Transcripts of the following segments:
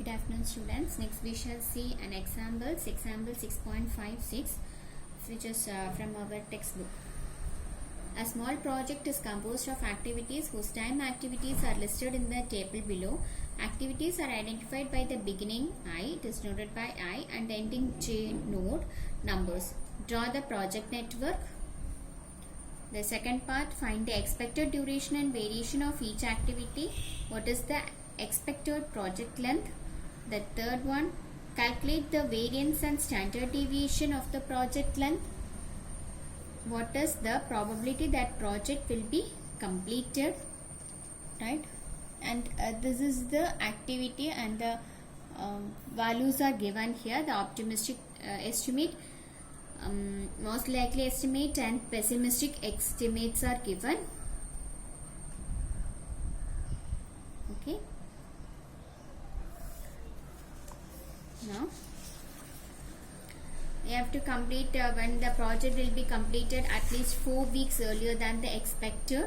Good afternoon, students. Next we shall see an example 6.56, which is from our textbook. A small project is composed of activities whose time activities are listed in the table below. Activities are identified by the beginning I, it is noted by I, and ending J node numbers. Draw the project network. The second part, find the expected duration and variation of each activity. What is the expected project length? The third one, calculate the variance and standard deviation of the project length. What is the probability that project will be completed, right? And this is the activity, and the values are given here. The optimistic estimate, most likely estimate, and pessimistic estimates are given. Okay. Now you have to complete when the project will be completed at least 4 weeks earlier than the expected.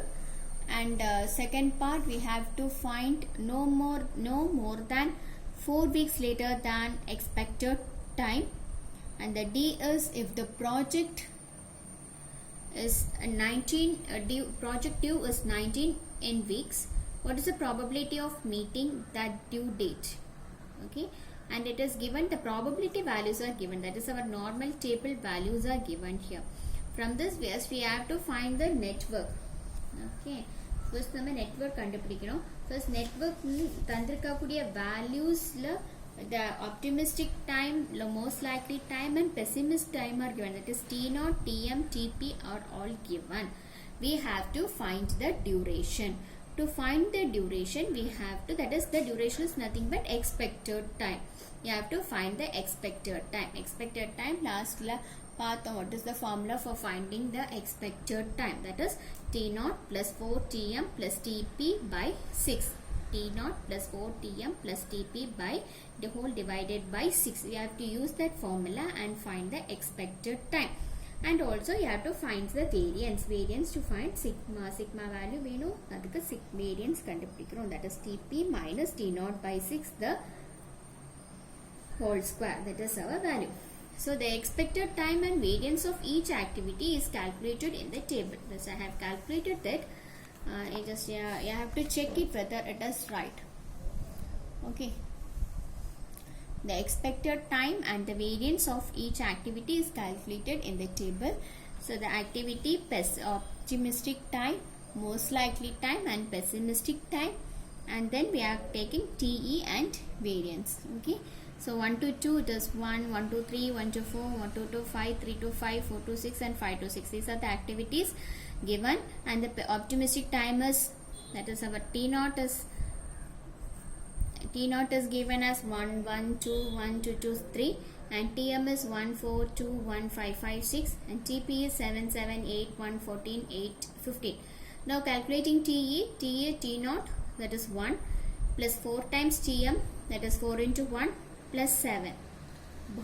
And second part, we have to find no more than 4 weeks later than expected time. And the D is if the project is 19 project due is 19 in weeks, what is the probability of meeting that due date? Okay, and it is given, the probability values are given, that is our normal table values are given here. From this we have to find the network. Okay, first நம்ம network கண்டுபிடிக்கணும். First network தந்திருக்கக்கூடிய valuesல the optimistic time, the most likely time, and pessimistic time are given, that is T0, Tm, Tp are all given. We have to find the duration. To find the duration, we have to, that is the duration is nothing but expected time. You have to find the expected time. Expected time, last part, what is the formula for finding the expected time? That is T0 plus 4Tm plus Tp by 6. T0 plus 4Tm plus Tp by the whole divided by 6. We have to use that formula and find the expected time. And also you have to find the variance to find sigma value வேணும், அதுக்கு variance கண்டுபிடிக்கிறோம், that is Tp minus T0 by 6 the whole square, that is our value. So the expected time and variance of each activity is calculated in the table. Thus I have calculated that. You have to check it whether it is right. Okay, the expected time and the variance of each activity is calculated in the table. So the activity optimistic time, most likely time, and pessimistic time, and then we are taking TE and variance. Okay, so 1 to 2 it is 1, 1 to 3, 1 to 4, 1 to 5, 3 to 5, 4 to 6, and 5 to 6. These are the activities given, and the optimistic time is, that is our T0 is given as 1, 1, 2, 1, 2, 2, 3, and Tm is 1, 4, 2, 1, 5, 5, 6, and Tp is 7, 7, 8, 1, 14, 8, 15. Now calculating TE, T0, that is 1, plus 4 times Tm, that is 4 into 1, plus 7,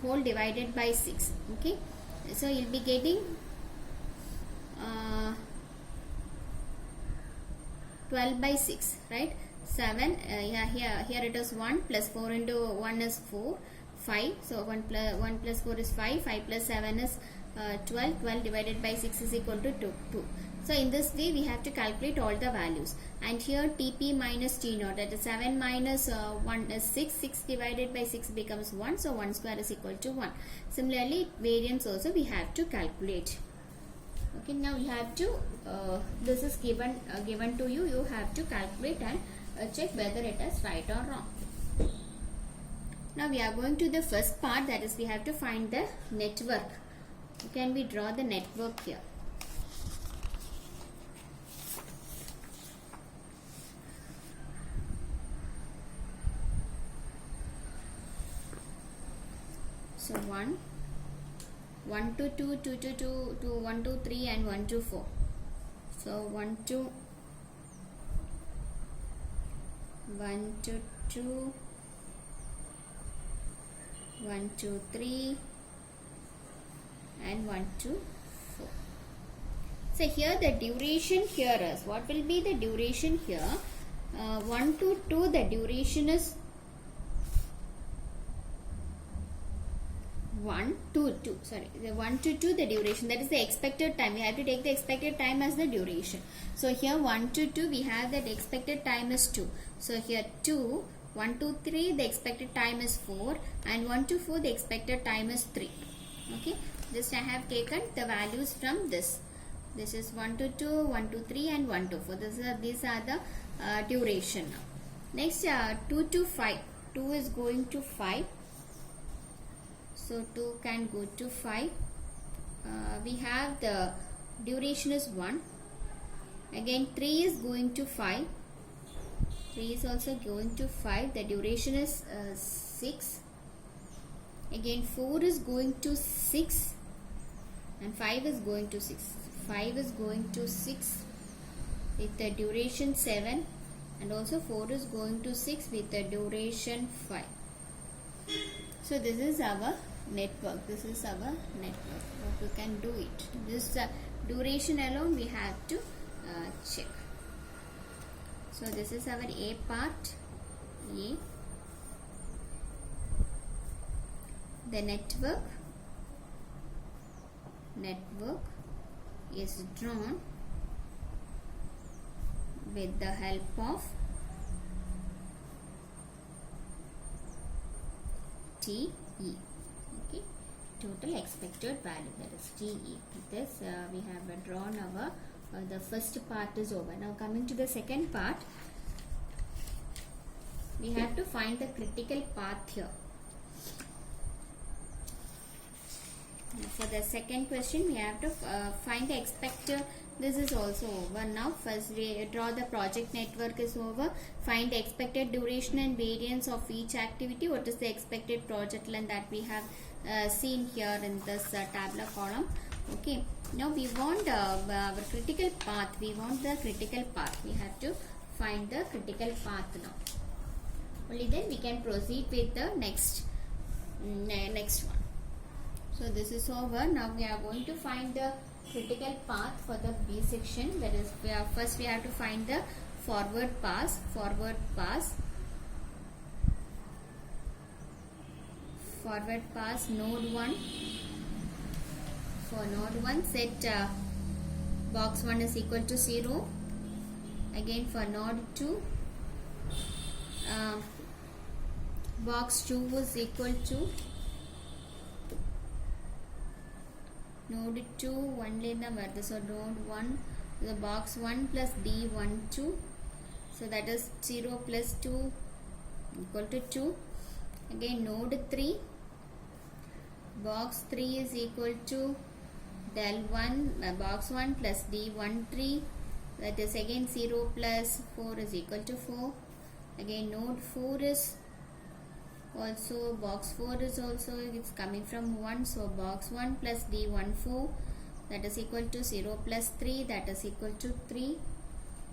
whole divided by 6. Okay, so you'll be getting 12 by 6, right? 7, here it is 1 plus 4 into 1 is 4, 5, so 1 plus 4 is 5, 5 plus 7 is 12, 12 divided by 6 is equal to 2. So in this way we have to calculate all the values, and here Tp minus T0, that is 7 minus 1 is 6, 6 divided by 6 becomes 1, so 1 square is equal to 1. Similarly variance also we have to calculate. Okay, now you have to this is given to you, you have to calculate and check whether it is right or wrong. Now we are going to the first part, that is we have to find the network. Can we draw the network here? So 1 to 2, 2 to 2, 2, 1 to 3, and 1 to 4. So 1 to 2, 1 to 3, and 1 to 4. So here the duration here is, what will be the duration here? 1 to 2, the duration is 1 to 2, sorry, the 1 to 2 the duration, that is the expected time. We have to take the expected time as the duration. So here 1 to 2 we have that expected time is 2. So here 2, 1 to 3 the expected time is 4, and 1 to 4 the expected time is 3. Okay, just I have taken the values from this. This is 1 to 2, 1 to 3 and 1 to 4. These are the duration now. Next 2 to 5. 2 is going to 5. So 2 can go to 5. We have the duration is 1. Again 3 is going to 5. 3 is also going to 5. The duration is 6. Again 4 is going to 6. And 5 is going to 6. 5 is going to 6 with the duration 7. And also 4 is going to 6 with the duration 5. So this is our network. This is our network. We can do it. This duration alone we have to check. So this is our A part. A. The network is drawn with the help of TE. Okay, total expected value, that is TE. With this we have drawn our the first part is over. Now coming to the second part, we have to find the critical path here. For the second question we have to find the expected. This is also over now. First we draw the project network is over. Find the expected duration and variance of each activity. What is the expected project length that we have seen here in this tabular column. Okay, now we want our critical path. We want the critical path. We have to find the critical path now. Only then we can proceed with the next one. So this is over. Now we are going to find the critical path for the B section. That is, first we have to find the forward pass. Forward pass node 1. For node 1 set box 1 is equal to 0. Again for node 2 box 2 is equal to node 2 only the word. So node 1, the box 1 plus D12. So that is 0 plus 2 equal to 2. Again node 3, box 3 is equal to del 1 box 1 plus D13. That is again 0 plus 4 is equal to 4. Again node 4 is also, box 4 is also, it's coming from 1, so box 1 plus D14, that is equal to 0 plus 3, that is equal to 3.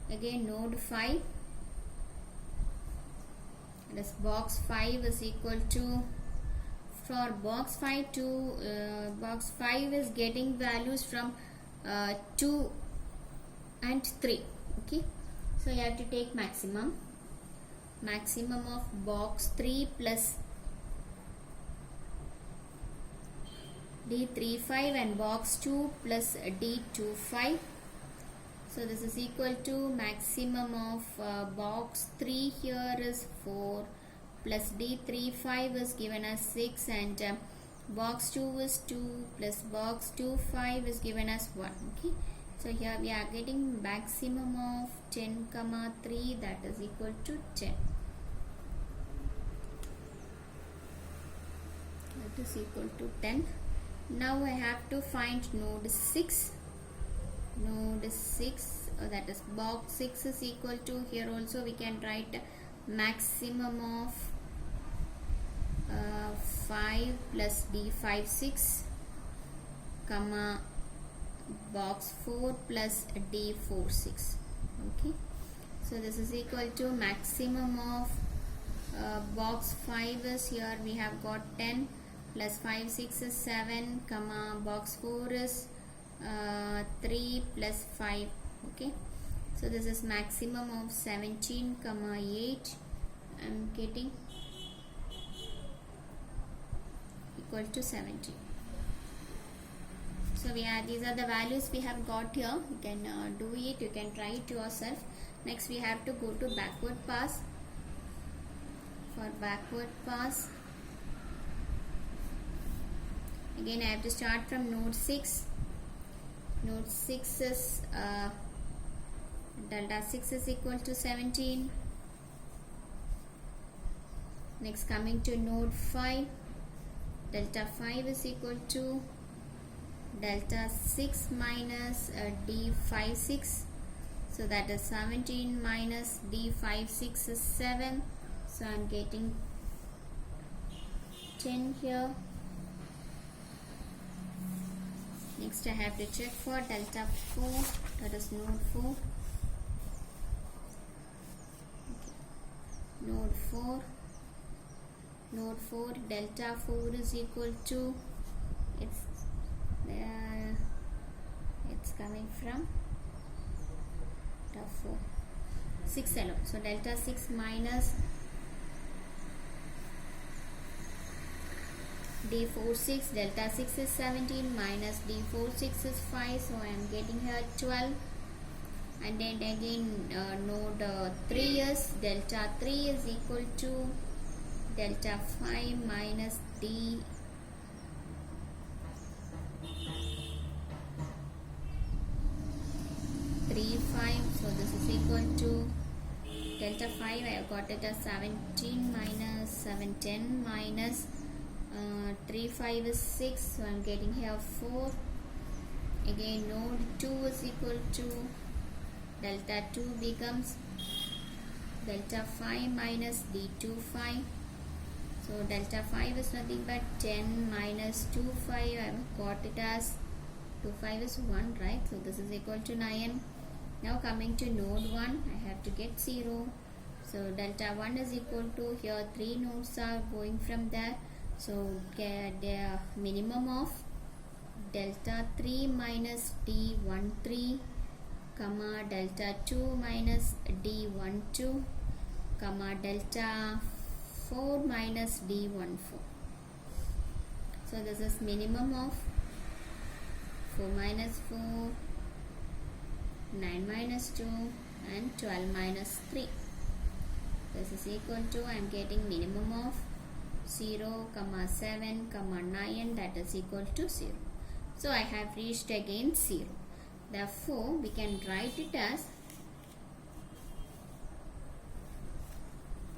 Again node 5, that is box 5 is equal to, for box 5 to box 5 is getting values from 2 and 3. Okay, so you have to take maximum of box 3 plus D35 and box 2 plus D25. So this is equal to maximum of box 3 here is 4 plus D35 is given as 6, and box 2 is 2 plus box 25 is given as 1. Okay, so here we are getting maximum of 10, 3, that is equal to 10. That is equal to 10. Now I have to find node 6. Node 6, that is box 6 is equal to, here also we can write maximum of 5 plus D56, comma box 4 plus D46. Okay, so this is equal to maximum of box 5 is, here we have got 10 plus 5 6 is 7, comma box 4 is 3 plus 5. Okay, so this is maximum of 17, 8. I'm getting equal to 70. So these are the values we have got here. You can do it, you can try it yourself. Next we have to go to backward pass. For backward pass, again I have to start from node 6. Node 6 is delta 6 is equal to 17. Next coming to node 5, delta 5 is equal to delta 6 minus d56. So that is 17 minus d56 is 7. So I am getting 10 here. Next I have to check for delta 4, that is node 4. Okay. Node 4 delta 4 is equal to, it's coming from delta 4, 6 alone. So delta 6 minus d46, delta 6 is 17 minus d46 is 5, so I am getting here 12. And then again node 3 is delta 3 is equal to delta 5 minus d 5, so this is equal to delta 5, I have got it as 17 minus 710 minus 3 5 is 6, so I am getting here 4. Again node 2 is equal to delta 2 becomes delta 5 minus d25. So delta 5 is nothing but 10 minus 25, I have got it as 25 is 1, right? So this is equal to 9. Now coming to node 1, I have to get 0. So delta 1 is equal to, here 3 nodes are going from there. So get the minimum of delta 3 minus d13, comma delta 2 minus d12, comma delta 4 minus d14. So this is minimum of 4 minus 4, 9 minus 2 and 12 minus 3. This is equal to, I am getting minimum of 0, 7, 9, that is equal to 0. So I have reached again 0. Therefore we can write it as,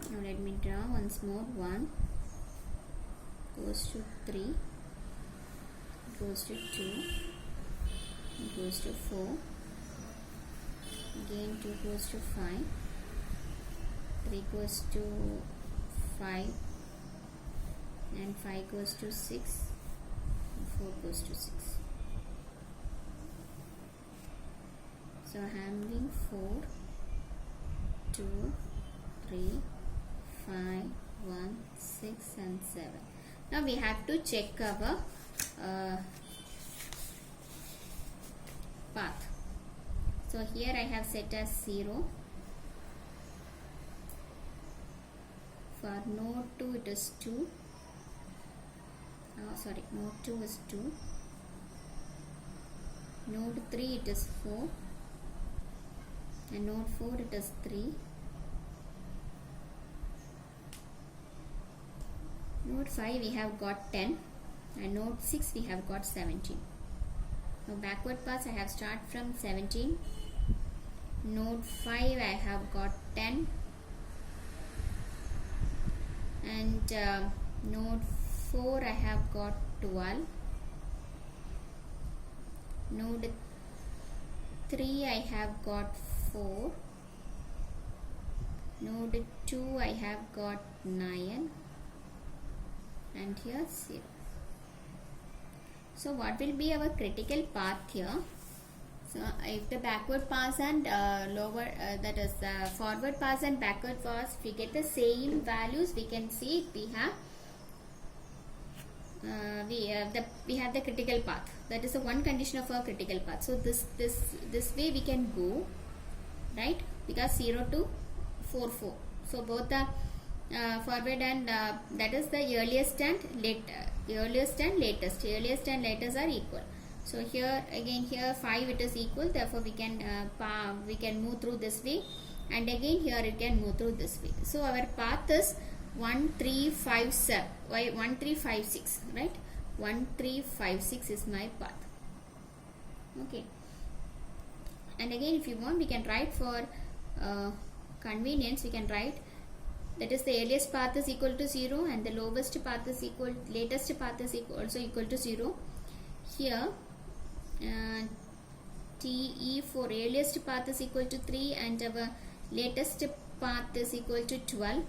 now let me draw once more. 1 goes to 3, goes to 2, goes to 4, again 2 goes to 5, 3 goes to 5, and 5 goes to 6, and 4 goes to 6. So having 4, 2, 3, 5, 1, 6 and 7. Now we have to check our path. So here I have set as 0. For node 2 it is 2. Node 2 is 2. Node 3 it is 4. And node 4 it is 3. Node 5 we have got 10. And node 6 we have got 17. Now backward pass I have start from 17. Node 5 I have got 10. And node 4 I have got 12. Node 3 I have got 4. Node 2 I have got 9. And here 0. So what will be our critical path here? So if the backward pass and that is forward pass and backward pass, if we get the same values, we can see we have we have the critical path. That is the one condition of our critical path. So this way we can go, right? Because 0 to 4 4. So both the forward and that is the earliest and earliest and latest. Earliest and latest are equal. So here again, here 5 it is equal, therefore we can move through this way, and again here it can move through this way. So our path is 1 3 5 7. Why 1 3 5 6, right? 1 3 5 6 is my path. Okay, and again if you want, we can write for convenience, we can write that is the earliest path is equal to 0 and the lowest path is equal, latest path is also equal to 0. Here TE for earliest path is equal to 3 and our latest path is equal to 12,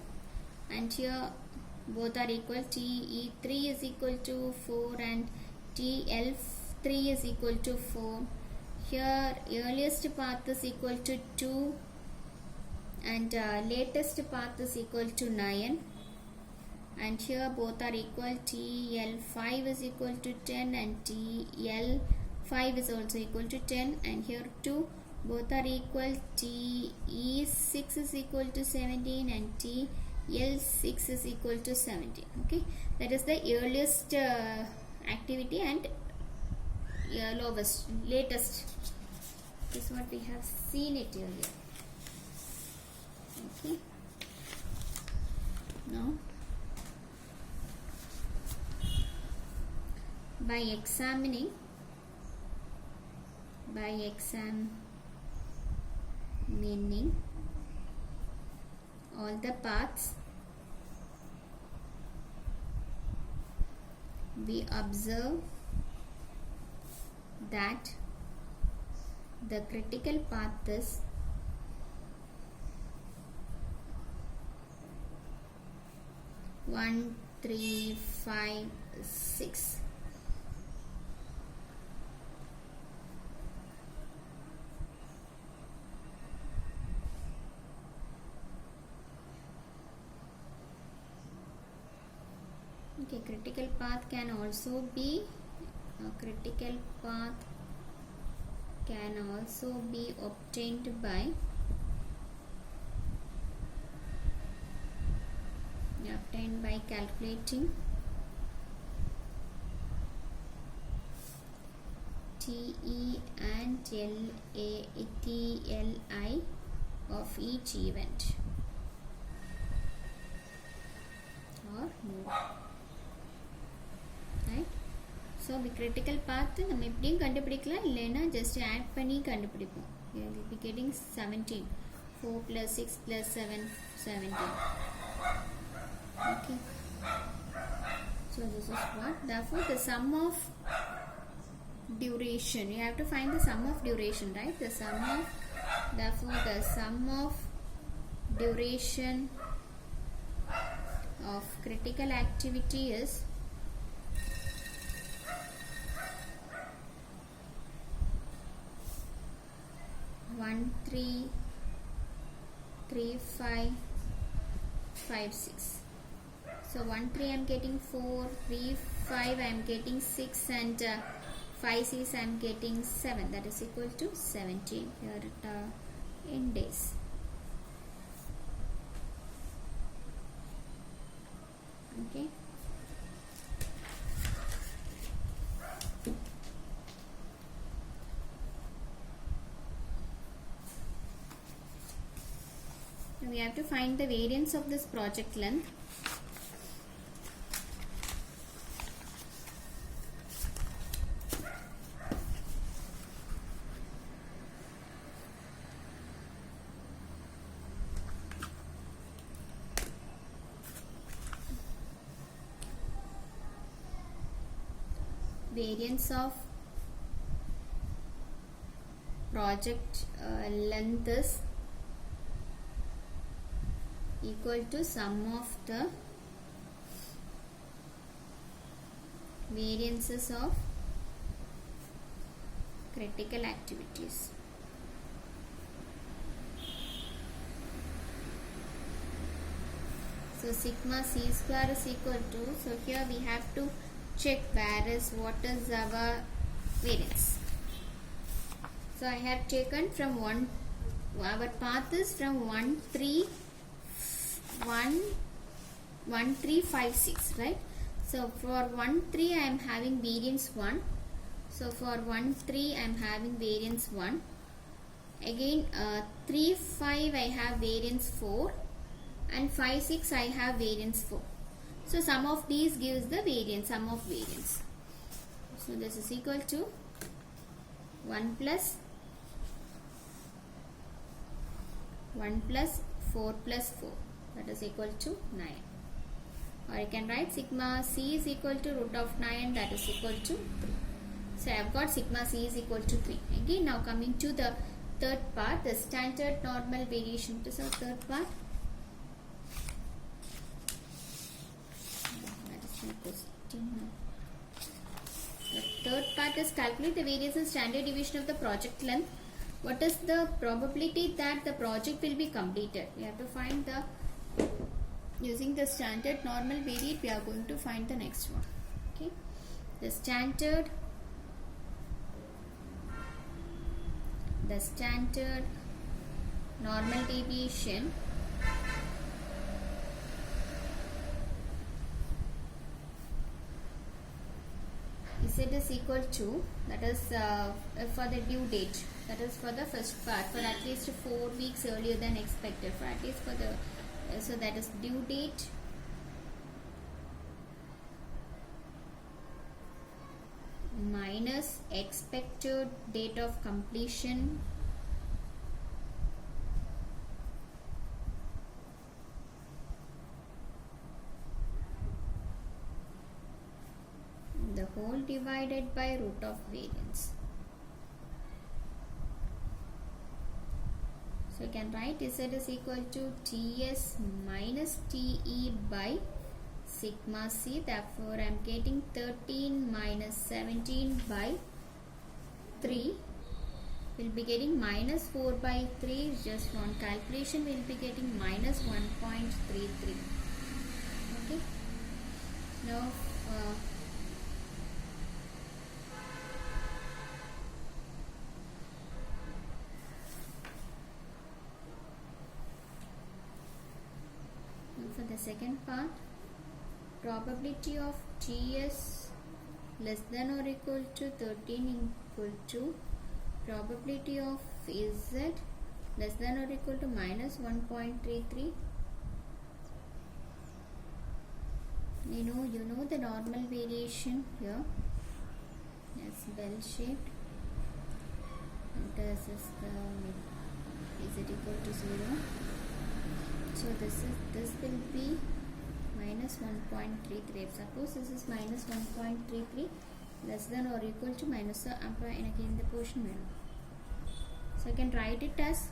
and here both are equal. TE3 is equal to 4 and TL3 is equal to 4. Here earliest path is equal to 2 and latest path is equal to 9, and here both are equal. TL5 is equal to 10 and TL5 is also equal to 10, and here 2 both are equal. TE6 is equal to 17 and TL6 is equal to 17. Okay, that is the earliest activity and latest. This is what we have seen it earlier. Okay, now by examining all the paths, we observe that the critical path is 1 3 5 6. Okay, critical path can also be obtained by calculating TE and TLI of each event or more, right? So the critical path நம்ம எப்படியும் கண்டுபிடிக்கலாம், இல்லைன்னா just add பண்ணி கண்டுபிடிப்போம். We will be getting 17. 4 plus 6 plus 7, 17. Okay, so this is what, therefore the sum of duration, you have to find the sum of duration, right? Therefore the sum of duration of critical activity is 1 3 3 5 5 6. So 1 3 I am getting 4, 3 5 I am getting 6, and 5 6 I am getting 7. That is equal to 17 here in days. Okay. We have to find the variance of this project length. Variance of project length is equal to sum of the variances of critical activities. So sigma c square is equal to, so here we have to check what is our variance. So I have taken from our path is from 1 3 1 1 3 5 6, right? So for 1 3 I am having variance 1. So for 1 3 I am having variance 1. Again 3 5 I have variance 4, and 5 6 I have variance 4. So sum of these gives the variance, sum of variance. So this is equal to 1 plus 4 plus 4, that is equal to 9. Or I can write sigma c is equal to root of 9, that is equal to 3. So I have got sigma c is equal to 3. Again, now coming to the third part, the standard normal variation. What is our third part? That is my question now. The third part is calculate the variance and standard deviation of the project length. What is the probability that the project will be completed? We have to find the, using the standard normal variate, we are going to find the next one. Okay, the standard normal deviation Z is equal to, that is for the due date, that is for the first part, for at least 4 weeks earlier than expected, for at least for the so that is due date minus expected date of completion the whole divided by root of variance. So you can write Z is equal to Ts minus Te by sigma c. Therefore I am getting 13 minus 17 by 3. We'll be getting minus 4 by 3. Just one calculation, we'll be getting minus 1.33. Okay. Now for the second part, probability of Ts less than or equal to 13 equal to probability of Z less than or equal to minus 1.33. You know the normal variation here is bell shaped, and this is the Z equal to 0. So this will be minus 1.33. Suppose this is minus 1.33 less than or equal to minus again the portion. So I can write it as